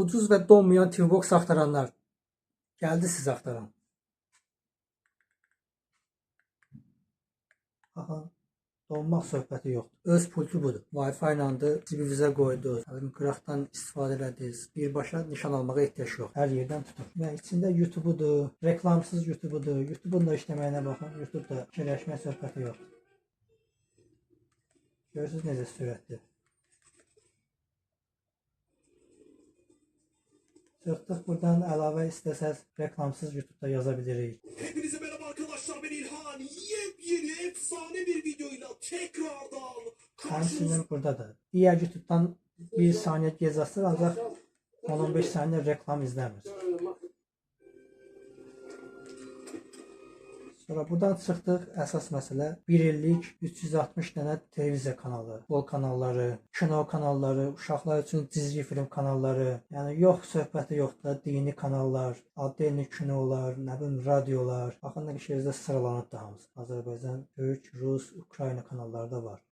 Ucuz və donmayan T-Box axtaranlar. Gəldi siz axtaran. Aha, donmaq söhbəti yoxdur. Öz pultu budur. Wi-Fi ilandır, cibinizə qoydunuz. Qıraqdan istifadə elədiniz. Birbaşa nişan almağa ehtiyac yox. Hər yerdən tutur. Və içində YouTube-udur, reklamsız YouTube-udur. YouTube-un da işləməyinə baxın. YouTube-da fikirləşmə söhbəti yoxdur. Görürsünüz necə sürətli. Çıxdıq buradan əlavə istəsəz reklamsız YouTube-da yaza bilirik. Hepinize merhaba arkadaşlar, ben İlhan. Yepyeni efsane bir videoyla tekrardan Həmçinin burada da digər YouTube-dan 1 saniyə gec açır, ancaq 10-15 saniyə reklam izləmir. Sonra buradan çıxdıq, əsas məsələ 1 illik 360 dənə televiziya kanalı, futbol kanalları, kino kanalları, uşaqlar üçün cizgi film kanalları, yəni yox söhbəti yoxdur, dini kanallar, adlı kinolar, nə bilim radiolar, baxın nə işinizdə sıralanıb da hamısı. Azərbaycan, Türk, Rus, Ukrayna kanalları da var.